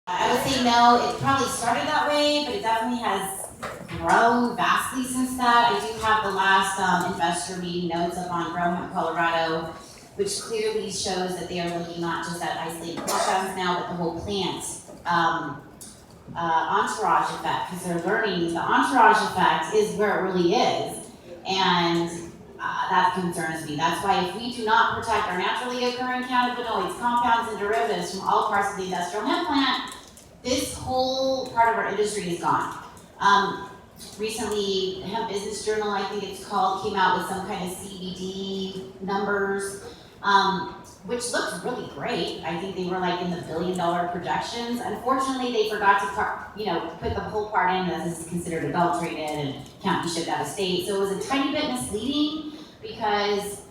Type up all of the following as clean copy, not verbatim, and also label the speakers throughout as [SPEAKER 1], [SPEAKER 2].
[SPEAKER 1] I would say no, it probably started that way, but it definitely has grown vastly since that. I do have the last investor meeting notes up on Grow Hemp Colorado, which clearly shows that they are looking not just at isolated compounds now, but the whole plant entourage effect, because they're learning the entourage effect is where it really is. And that concerns me. That's why if we do not protect our naturally occurring cannabinoids, compounds, and derivatives from all parts of the industrial hemp plant, this whole part of our industry is gone. Recently, Hemp Business Journal, I think it's called, came out with some kind of CBD numbers, which looked really great. I think they were like in the $1 billion projections. Unfortunately, they forgot to put the whole part in that this is considered adulterated and can't be shipped out of state. So it was a tiny bit misleading because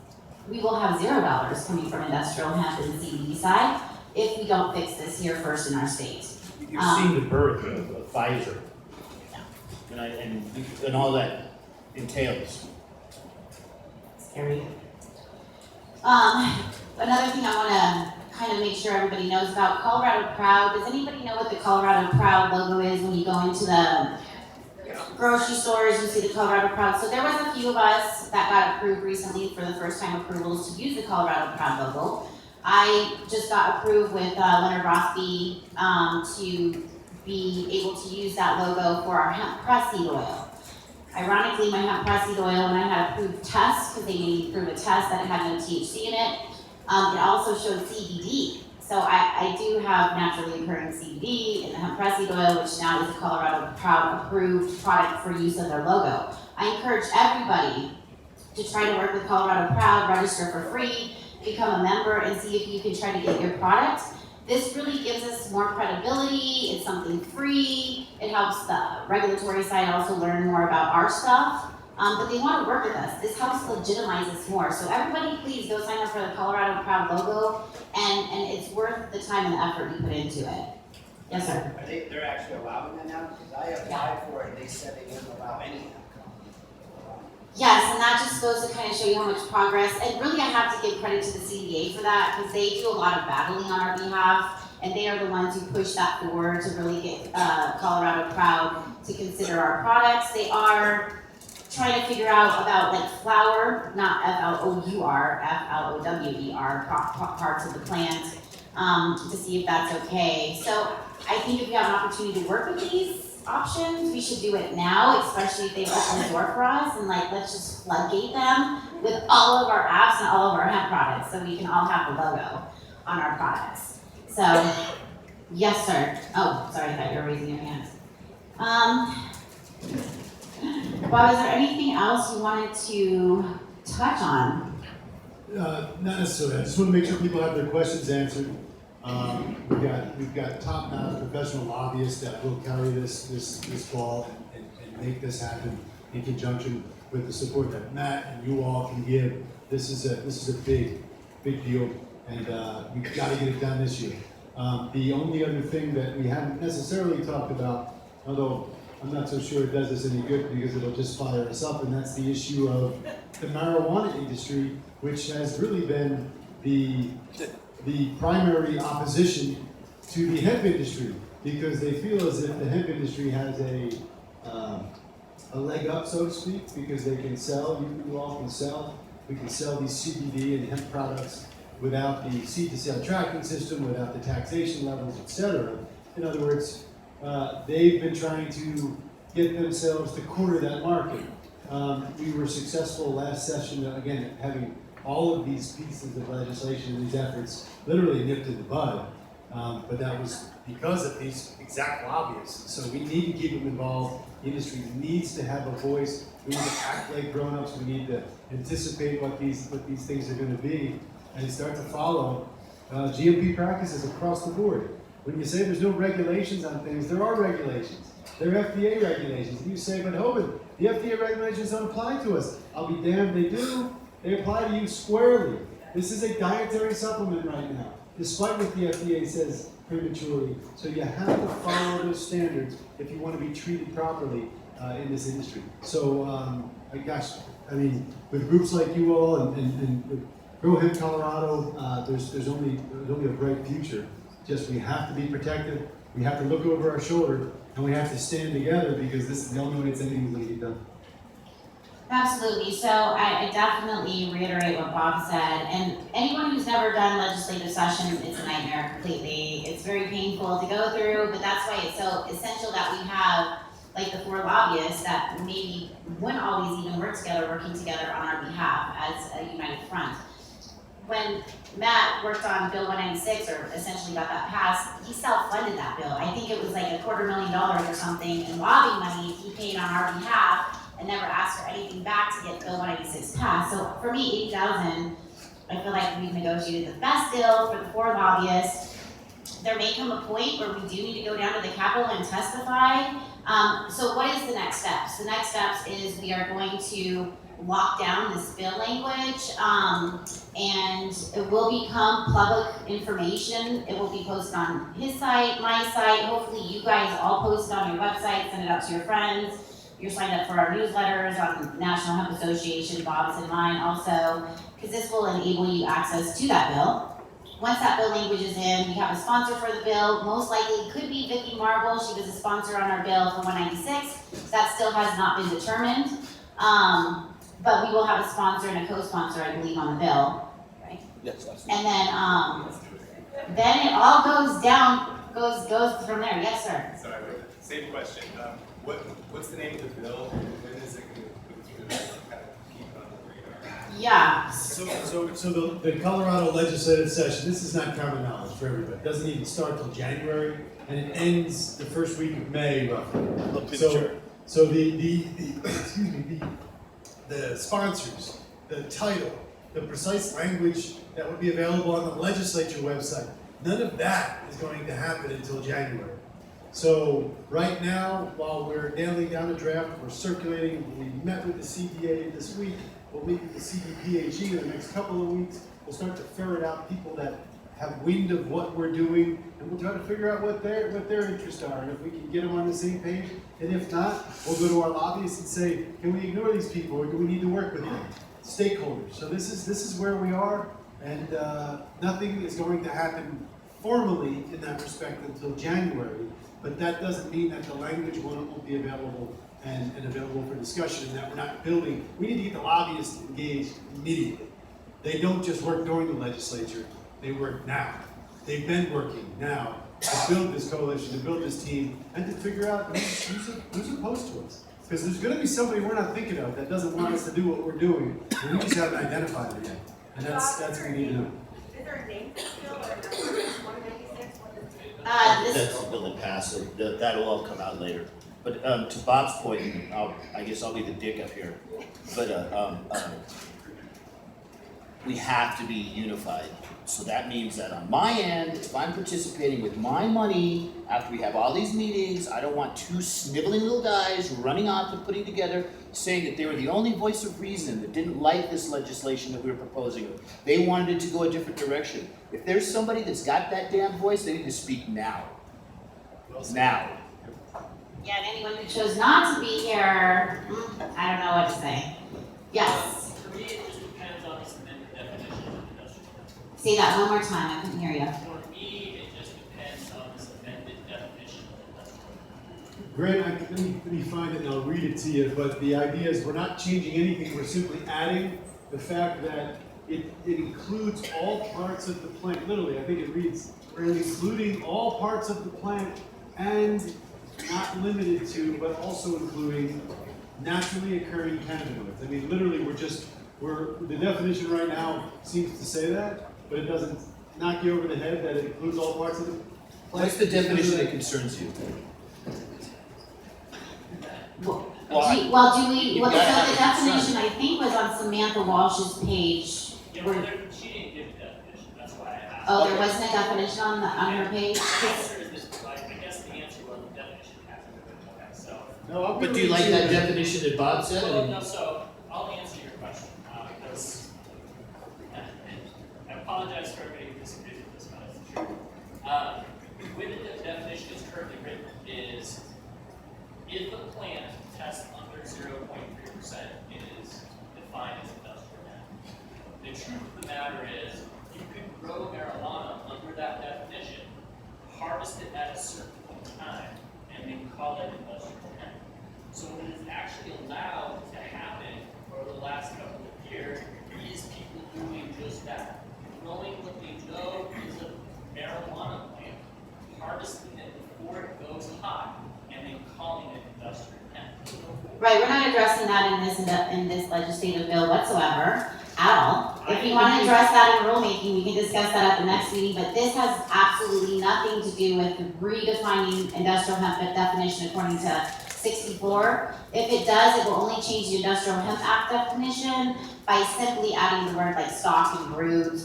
[SPEAKER 1] we will have $0 coming from industrial hemp and the CBD side if we don't fix this here first in our state.
[SPEAKER 2] You've seen the birth of Pfizer, and all that entails.
[SPEAKER 1] Scary. Another thing I want to kind of make sure everybody knows about Colorado Proud. Does anybody know what the Colorado Proud logo is when you go into the grocery stores? You see the Colorado Proud. So there was a few of us that got approved recently for the first time approvals to use the Colorado Proud logo. I just got approved with Leonard Rothby to be able to use that logo for our hemp press seed oil. Ironically, my hemp press seed oil, when I had approved test, because they made me prove a test that it had no THC in it, it also showed CBD. So I do have naturally occurring CBD in the hemp press seed oil, which now is a Colorado Proud approved product for use of their logo. I encourage everybody to try to work with Colorado Proud, register for free, become a member, and see if you can try to get your product. This really gives us more credibility. It's something free. It helps the regulatory side also learn more about our stuff. But they want to work with us. This helps legitimize us more. So everybody please go sign up for the Colorado Proud logo, and it's worth the time and the effort you put into it. Yes, sir?
[SPEAKER 3] They're actually allowing that now? Because I applied for it and they said they wouldn't allow anything.
[SPEAKER 1] Yes, and that just goes to kind of show you how much progress, and really I have to give credit to the CDA for that, because they do a lot of battling on our behalf, and they are the ones who push that forward to really get Colorado Proud to consider our products. They are trying to figure out about like flower, not F-L-O-U-R, F-L-O-W-E-R, parts of the plant, to see if that's okay. So I think if we have an opportunity to work with these options, we should do it now, especially if they open the door for us, and like let's just floodgate them with all of our apps and all of our hemp products so we can all have the logo on our products. So, yes, sir. Oh, sorry, I thought you were raising your hands. Bob, is there anything else you wanted to touch on?
[SPEAKER 4] Not necessarily. I just want to make sure people have their questions answered. We've got top-notch professional lobbyists that will carry this ball and make this happen in conjunction with the support that Matt and you all can give. This is a big deal, and we've got to get it done this year. The only other thing that we haven't necessarily talked about, although I'm not so sure it does us any good because it'll just fire us up, and that's the issue of the marijuana industry, which has really been the primary opposition to the hemp industry, because they feel as if the hemp industry has a leg up, so to speak, because they can sell, you all can sell, we can sell these CBD and hemp products without the seed-to-sale tracking system, without the taxation levels, etc. In other words, they've been trying to get themselves to corner that market. We were successful last session, again, having all of these pieces of legislation and these efforts literally nipped in the bud, but that was because of these exact lobbyists. So we need to keep them involved. The industry needs to have a voice. We need to act like grown-ups. We need to anticipate what these things are going to be and start to follow GMP practices across the board. When you say there's no regulations on things, there are regulations. There are FDA regulations. And you say, but Hoban, the FDA regulations don't apply to us. I'll be damned, they do. They apply to you squarely. This is a dietary supplement right now, despite what the FDA says prematurely. So you have to follow those standards if you want to be treated properly in this industry. So, with groups like you all and with Grow Hemp Colorado, there's only a bright future just we have to be protective, we have to look over our shoulder, and we have to stand together because this is the only way it's anything's gonna get done.
[SPEAKER 1] Absolutely, so I definitely reiterate what Bob said, and anyone who's never done legislative session, it's a nightmare completely. It's very painful to go through, but that's why it's so essential that we have, like, the 4 lobbyists that maybe wouldn't always even work together, working together on our behalf as a united front. When Matt worked on Bill 196, or essentially got that passed, he self-funded that bill. I think it was like $250,000 or something in lobbying money he paid on our behalf, and never asked for anything back to get Bill 196 passed. So for me, 80,000, I feel like we've negotiated the best deal for the 4 lobbyists. There may come a point where we do need to go down to the Capitol and testify. So what is the next steps? The next steps is we are going to lock down this bill language, and it will become public information. It will be posted on his site, my site. Hopefully you guys all post it on your website, send it out to your friends. You're signed up for our newsletters on National Hemp Association, Bob's and mine also, because this will enable you access to that bill. Once that bill language is in, we have a sponsor for the bill. Most likely could be Vicki Marble. She was a sponsor on our bill for 196. That still has not been determined. But we will have a sponsor and a co-sponsor, I believe, on the bill, right?
[SPEAKER 5] Yes, absolutely.
[SPEAKER 1] And then it all goes down, goes from there. Yes, sir.
[SPEAKER 6] Sorry, same question. What's the name of the bill? When is it going to go through? Kind of keep it on the radar.
[SPEAKER 1] Yeah.
[SPEAKER 4] So the Colorado legislative session, this is not common knowledge for everybody. It doesn't even start till January, and it ends the first week of May roughly. So the excuse me, the sponsors, the title, the precise language that would be available on the legislature website, none of that is going to happen until January. So right now, while we're nailing down a draft, we're circulating, we met with the CDA this week, we'll meet with the CDPHE in the next couple of weeks. We'll start to ferret out people that have wind of what we're doing, and we'll try to figure out what their interests are, and if we can get them on the same page. And if not, we'll go to our lobbyists and say, can we ignore these people, or do we need to work with them? Stakeholders. So this is where we are, and nothing is going to happen formally in that respect until January. But that doesn't mean that the language won't be available and available for discussion, and that we're not building. We need to get the lobbyists engaged immediately. They don't just work during the legislature, they work now. They've been working now to build this coalition, to build this team, and to figure out who's opposed to us. Because there's gonna be somebody we're not thinking of that doesn't want us to do what we're doing, and we just haven't identified it yet. And that's what we need to do.
[SPEAKER 7] Is there a name for the bill or a number? 196?
[SPEAKER 2] That's the bill that passed, so that'll all come out later. But to Bob's point, I guess I'll be the dick up here, but we have to be unified. So that means that on my end, if I'm participating with my money, after we have all these meetings, I don't want 2 sniveling little guys running off and putting together, saying that they were the only voice of reason that didn't like this legislation that we were proposing. They wanted it to go a different direction. If there's somebody that's got that damn voice, they need to speak now. Now.
[SPEAKER 1] Yeah, and anyone who chose not to be here, I don't know what to say. Yes.
[SPEAKER 8] For me, it just depends on this amended definition of industrial.
[SPEAKER 1] Say that one more time, I couldn't hear you.
[SPEAKER 8] For me, it just depends on this amended definition of industrial.
[SPEAKER 4] Grant, let me find it and I'll read it to you, but the idea is we're not changing anything, we're simply adding the fact that it includes all parts of the plant. Literally, I think it reads, we're including all parts of the plant and not limited to, but also including naturally occurring cannabinoids. I mean, literally, the definition right now seems to say that, but it doesn't knock you over the head that it includes all parts of the plant.
[SPEAKER 2] What's the definition that concerns you?
[SPEAKER 1] So
[SPEAKER 2] Why?
[SPEAKER 1] the
[SPEAKER 2] gotta have it
[SPEAKER 1] definition, I think, was on Samantha Walsh's page.
[SPEAKER 8] Yeah, well, she didn't give the definition, that's why I asked.
[SPEAKER 1] Oh, there wasn't a definition on her page?
[SPEAKER 8] The answer is this, I guess the answer was the definition hasn't been, okay, so.
[SPEAKER 4] No,
[SPEAKER 2] But do you like that definition that Bob said?
[SPEAKER 8] Well, no, so I'll answer your question, because I apologize for everybody who disagrees with this, but it's the truth. The way that the definition is currently written is, if a plant tests under 0.3%, it is defined as industrial. The truth of the matter is, you could grow marijuana under that definition harvest it at a certain time, and then call it industrial hemp. So what is actually allowed to happen over the last couple of years is people doing just that. Growing what they know is a marijuana plant, harvesting it before it goes hot, and then calling it industrial hemp.
[SPEAKER 1] Right, we're not addressing that in this legislative bill whatsoever, at all. If you wanna address that in rulemaking, we can discuss that at the next meeting, but this has absolutely nothing to do with redefining industrial hemp definition according to 64. If it does, it will only change the Industrial Hemp Act definition by simply adding the word like stock and brewed,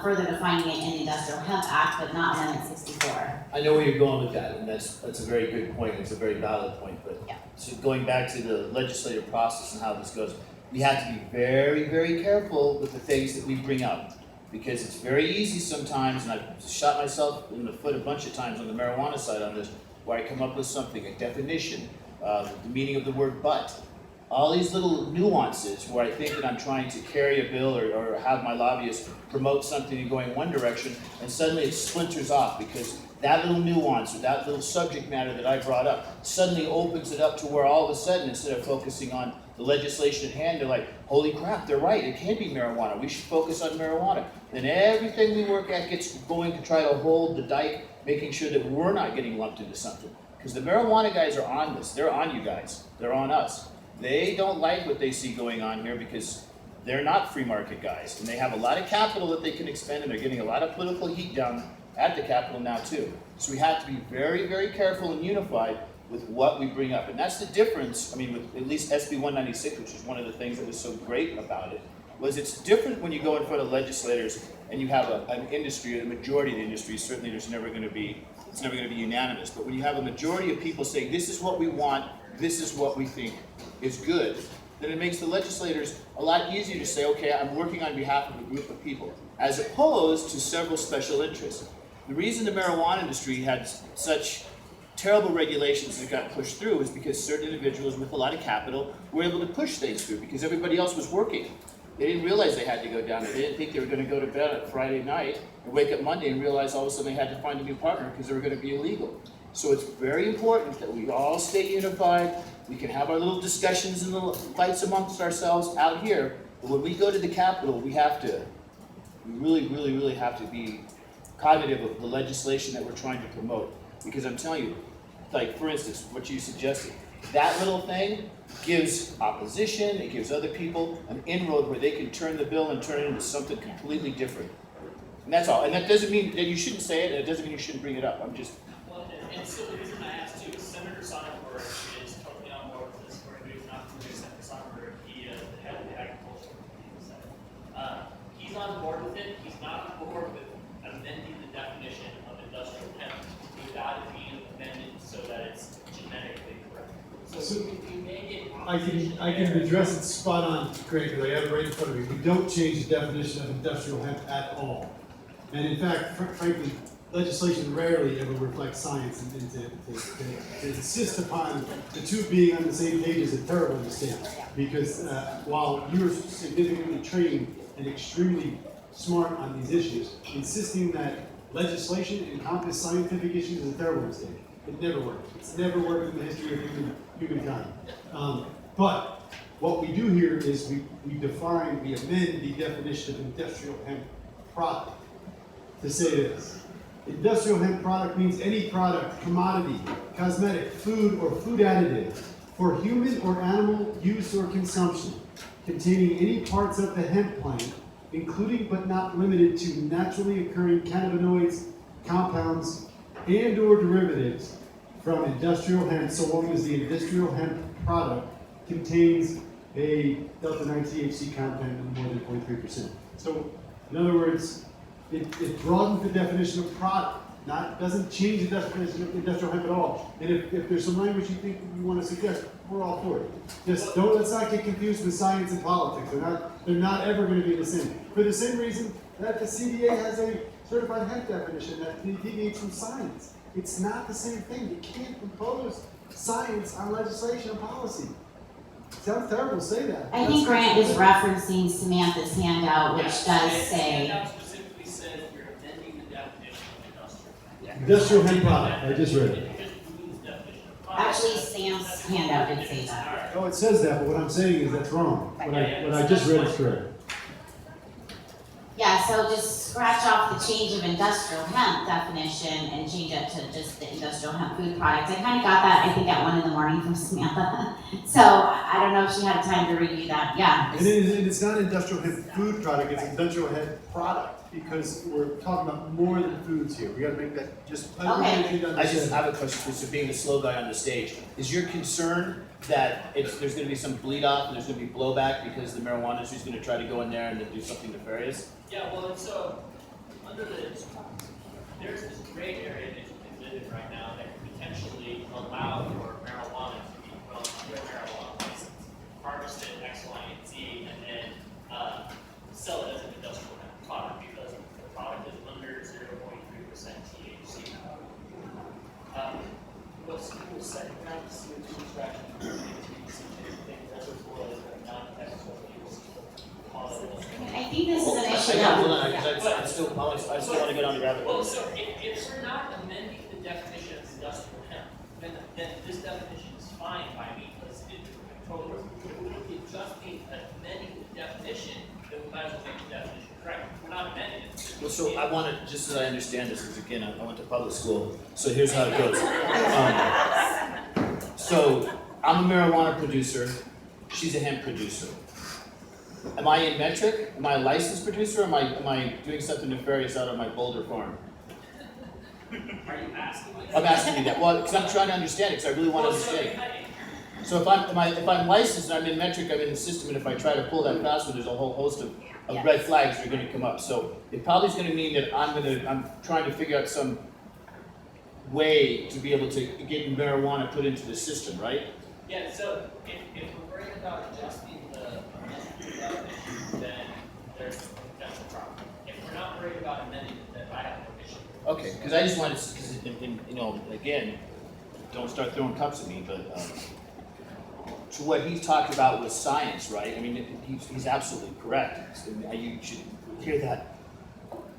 [SPEAKER 1] further defining it in the Industrial Hemp Act, but not Amendment 64.
[SPEAKER 2] I know where you're going with that, and that's a very good point, it's a very valid point, but
[SPEAKER 1] Yeah.
[SPEAKER 2] so going back to the legislative process and how this goes, we have to be very, very careful with the things that we bring up. Because it's very easy sometimes, and I've shot myself in the foot a bunch of times on the marijuana side on this, where I come up with something, a definition, the meaning of the word but. All these little nuances where I think that I'm trying to carry a bill or have my lobbyist promote something and going one direction, and suddenly it splinters off because that little nuance or that little subject matter that I brought up suddenly opens it up to where all of a sudden, instead of focusing on the legislation at hand, they're like, holy crap, they're right, it can be marijuana, we should focus on marijuana. Then everything we work at gets going to try to hold the dike, making sure that we're not getting lumped into something. Because the marijuana guys are on this, they're on you guys, they're on us. They don't like what they see going on here because they're not free market guys. And they have a lot of capital that they can expend, and they're getting a lot of political heat down at the Capitol now too. So we have to be very, very careful and unified with what we bring up. And that's the difference, I mean, with at least SB 196, which is one of the things that was so great about it, was it's different when you go in front of legislators and you have an industry, a majority of the industry, certainly it's never gonna be unanimous, but when you have a majority of people saying, this is what we want, this is what we think is good, then it makes the legislators a lot easier to say, okay, I'm working on behalf of a group of people, as opposed to several special interests. The reason the marijuana industry had such terrible regulations that got pushed through is because certain individuals with a lot of capital were able to push things through because everybody else was working. They didn't realize they had to go down there. They didn't think they were going to go to bed on Friday night and wake up Monday and realize all of a sudden they had to find a new partner because they were going to be illegal. So it's very important that we all stay unified. We can have our little discussions and little fights amongst ourselves out here, but when we go to the Capitol, we really, really, really have to be cognitive of the legislation that we're trying to promote. Because I'm telling you, like for instance, what you suggested, that little thing gives opposition, it gives other people an inroad where they can turn the bill and turn it into something completely different. And that's all. And that doesn't mean that you shouldn't say it, and it doesn't mean you shouldn't bring it up. I'm just...
[SPEAKER 8] Well, and so the reason I asked too is Senator Sonnenberg is totally on board with this. For anybody who's not familiar with Senator Sonnenberg, he is the head of the agriculture committee in the Senate. He's on board with it. He's not on board with amending the definition of industrial hemp without it being amended so that it's genetically correct. So you may get
[SPEAKER 4] I can address it spot on, Craig, because I have it right in front of me. We don't change the definition of industrial hemp at all. And in fact, frankly, legislation rarely ever reflects science, and to insist upon the two being on the same page is a terrible mistake. Because while you're significantly trained and extremely smart on these issues, insisting that legislation encompass scientific issues is a terrible mistake. It never worked. It's never worked in the history of humankind. But what we do here is we amend the definition of industrial hemp product to say this. Industrial hemp product means any product, commodity, cosmetic, food, or food additive for human or animal use or consumption containing any parts of the hemp plant, including but not limited to naturally occurring cannabinoids, compounds, and or derivatives from industrial hemp, so long as the industrial hemp product contains a delta-9 THC content of more than 0.3%. So, in other words, it broadens the definition of product, doesn't change the definition of industrial hemp at all. And if there's some language you think you want to suggest, we're all for it. Just let's not get confused with science and politics. They're not ever going to be the same. For the same reason that the CDA has a certified hemp definition that deviates from science. It's not the same thing. You can't impose science on legislation and policy. It sounds terrible to say that.
[SPEAKER 1] I think Grant is referencing Samantha's handout, which does say,
[SPEAKER 8] handout specifically says you're amending the definition of industrial.
[SPEAKER 4] Industrial hemp product, I just read it.
[SPEAKER 1] Actually, Sam's handout did say that.
[SPEAKER 4] Oh, it says that, but what I'm saying is that's wrong. What I just read is correct.
[SPEAKER 1] Yeah, so just scratch off the change of industrial hemp definition and change it to just the industrial hemp food products. I kind of got that, I think, at 1 a.m. from Samantha. So I don't know if she had time to review that, yeah.
[SPEAKER 4] And it's not industrial hemp food product, it's industrial hemp product, because we're talking about more than foods here. We gotta make that just.
[SPEAKER 1] Okay.
[SPEAKER 2] I just have a question, so being the slow guy on the stage, is your concern that there's gonna be some bleed off and there's gonna be blowback because the marijuana industry's gonna try to go in there and then do something nefarious?
[SPEAKER 8] Yeah, well, and so, under there's this gray area that you can live in right now that could potentially allow for marijuana to be grown under a marijuana license, harvested X, Y, and Z, and then, sell it as an industrial product, because the product is under 0.3% THC. What's cool second round CO2 extraction,
[SPEAKER 1] I think this is an issue
[SPEAKER 2] Hang on, hold
[SPEAKER 1] that,
[SPEAKER 2] on, 'cause I still wanna get on the rabbit hole.
[SPEAKER 8] Well, so if we're not amending the definition of industrial hemp, then this definition is fine by me, because it totally, if we're just amending the definition, then we might as well make the definition correct. We're not amending it.
[SPEAKER 2] Well, so I wanna, just so I understand this, because again, I went to public school, so here's how it goes. So, I'm a marijuana producer, she's a hemp producer. Am I in metric? Am I a licensed producer, or am I doing something nefarious out of my Boulder farm?
[SPEAKER 8] Are you asking me?
[SPEAKER 2] I'm asking you that, well, because I'm trying to understand it, because I really want to understand it. So if I'm licensed and I'm in metric, I'm in the system, and if I try to pull that password, there's a whole host of red flags that are gonna come up. So it probably is gonna mean that I'm trying to figure out some way to be able to get marijuana put into the system, right?
[SPEAKER 8] Yeah, so if we're worried about adjusting the definition, then there's a potential problem. If we're not worried about amending it, then I have no issue.
[SPEAKER 2] Okay, because I just wanted to, because, you know, again, don't start throwing cups at me, but, so what he's talked about was science, right? I mean, he's absolutely correct. You should hear that.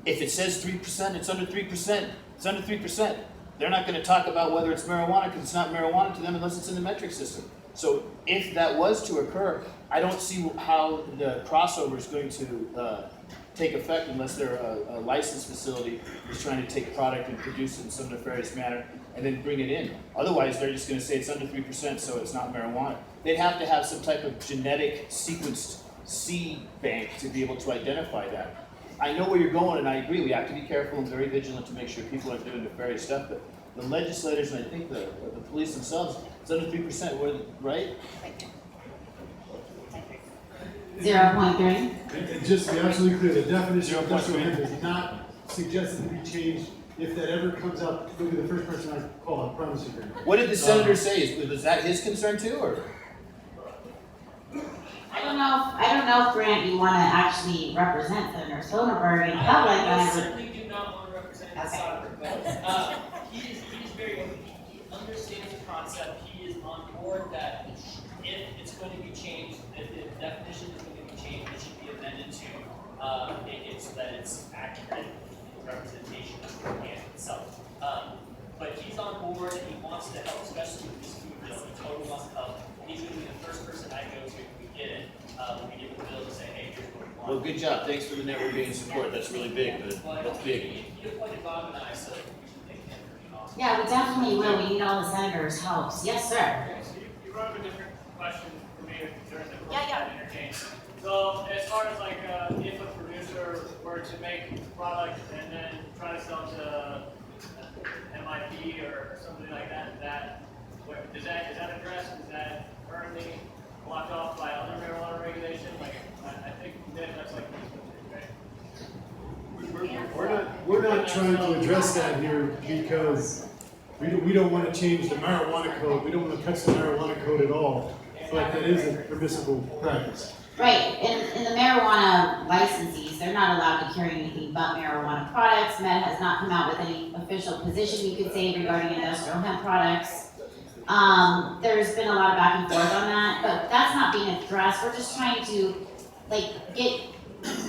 [SPEAKER 2] If it says 3%, it's under 3%, it's under 3%. They're not gonna talk about whether it's marijuana, because it's not marijuana to them unless it's in the metric system. So if that was to occur, I don't see how the crossover is going to take effect unless they're a licensed facility who's trying to take product and produce it in some nefarious manner and then bring it in. Otherwise, they're just gonna say it's under 3%, so it's not marijuana. They'd have to have some type of genetic sequenced seed bank to be able to identify that. I know where you're going, and I agree, we have to be careful and very vigilant to make sure people aren't doing nefarious stuff, but the legislators, and I think the police themselves, it's under 3%, right?
[SPEAKER 1] 0.3.
[SPEAKER 4] And just to be absolutely clear, the definition of industrial hemp is not suggested to be changed. If that ever comes up, you'll be the first person I call, I promise you.
[SPEAKER 2] What did the senator say? Was that his concern too, or?
[SPEAKER 1] I don't know if Grant, you wanna actually represent Senator Sonderberg in public,
[SPEAKER 8] I
[SPEAKER 1] whenever.
[SPEAKER 8] certainly do not want to represent the soccer, but he's very open. He understands the concept. He is on board that if it's going to be changed, if the definition is going to be changed, it should be amended to make it so that it's accurate representation of the can itself. But he's on board and he wants to help, especially with this food bill. He totally wants to help. He's going to be the first person I go to if we get it. When we get the bill to say, hey, here's what we want.
[SPEAKER 2] Well, good job, thanks for the networking and support, that's really big, that's big.
[SPEAKER 8] You appointed Bob and I, so we should take him pretty awesome.
[SPEAKER 1] Yeah, we definitely will, we need all the senators' helps, yes, sir.
[SPEAKER 5] Okay, so you brought up a different question for me during the
[SPEAKER 7] Yeah, yeah.
[SPEAKER 5] entertained. So as far as like, if a producer were to make a product and then try to sell to MIT or something like that, is that addressed? Is that currently blocked off by other marijuana regulation? Like, I think that's like, right?
[SPEAKER 4] We're not trying to address that here because we don't want to change the marijuana code. We don't want to touch the marijuana code at all. But that is a permissible practice.
[SPEAKER 1] Right, and the marijuana licensees, they're not allowed to carry anything but marijuana products. Med has not come out with any official position, you could say, regarding industrial hemp products. There's been a lot of back and forth on that, but that's not being addressed. We're just trying to, like, get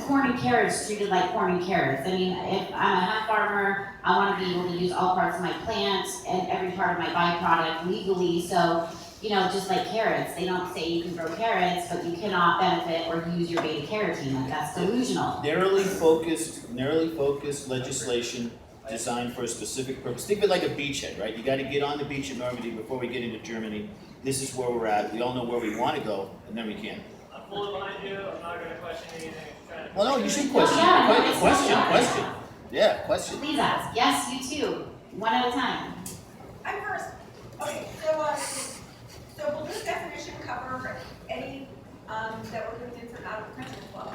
[SPEAKER 1] corn and carrots treated like corn and carrots. I mean, if I'm a hemp farmer, I wanna be able to use all parts of my plant and every part of my byproduct legally, so, you know, just like carrots, they don't say you can grow carrots, but you cannot benefit or use your beta carotene, like that's delusional.
[SPEAKER 2] Narrowly focused legislation designed for a specific purpose. Think of it like a beachhead, right? You gotta get on the beach in Normandy before we get into Germany. This is where we're at. We all know where we wanna go, and then we can.
[SPEAKER 5] I'm fully behind you, I'm not gonna question anything, I'm trying to.
[SPEAKER 2] Well, no, you should question.
[SPEAKER 1] Yeah, no, it's
[SPEAKER 2] Question. Yeah, question.
[SPEAKER 1] Please ask, yes, you too, one at a time.
[SPEAKER 7] I'm first. Okay, so will this definition cover any, that were moved in from out of the country as well?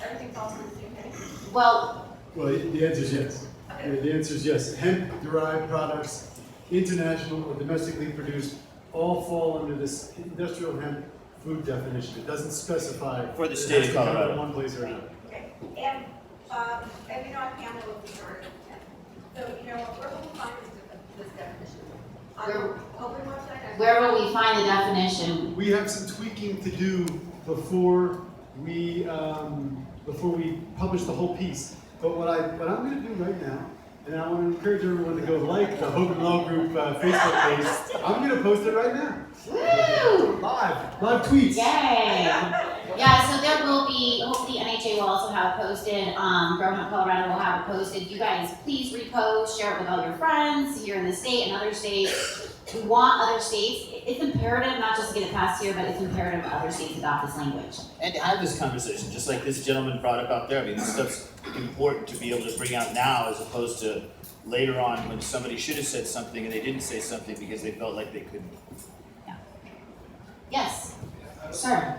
[SPEAKER 7] Everything falls in the same heading?
[SPEAKER 1] Well,
[SPEAKER 4] Well, the answer is yes. The answer is yes. Hemp-derived products, international or domestically produced, all fall under this industrial hemp food definition. It doesn't specify.
[SPEAKER 2] For the
[SPEAKER 4] it
[SPEAKER 2] state
[SPEAKER 4] has
[SPEAKER 2] of
[SPEAKER 4] to come out
[SPEAKER 2] Colorado.
[SPEAKER 4] One place or another.
[SPEAKER 7] Okay, and you know, I'm Pamela with the Short. So, you know, where will we find this definition? On the open website?
[SPEAKER 1] where will we find the definition?
[SPEAKER 4] We have some tweaking to do before we publish the whole piece. But what I'm gonna do right now, and I wanna encourage everyone to go like the Hogan Law Group Facebook page. I'm gonna post it right now.
[SPEAKER 1] Woo!
[SPEAKER 4] Live tweets.
[SPEAKER 1] Yay! Yeah, so there will be, hopefully NHA will also have it posted, Grow Hemp Colorado will have it posted. You guys, please repost, share it with all your friends here in the state and other states. We want other states, it's imperative not just to get it passed here, but it's imperative other states adopt this language.
[SPEAKER 2] And to have this conversation, just like this gentleman brought up out there. I mean, this stuff's important to be able to bring out now as opposed to later on when somebody should have said something and they didn't say something because they felt like they couldn't.
[SPEAKER 1] Yes, sir.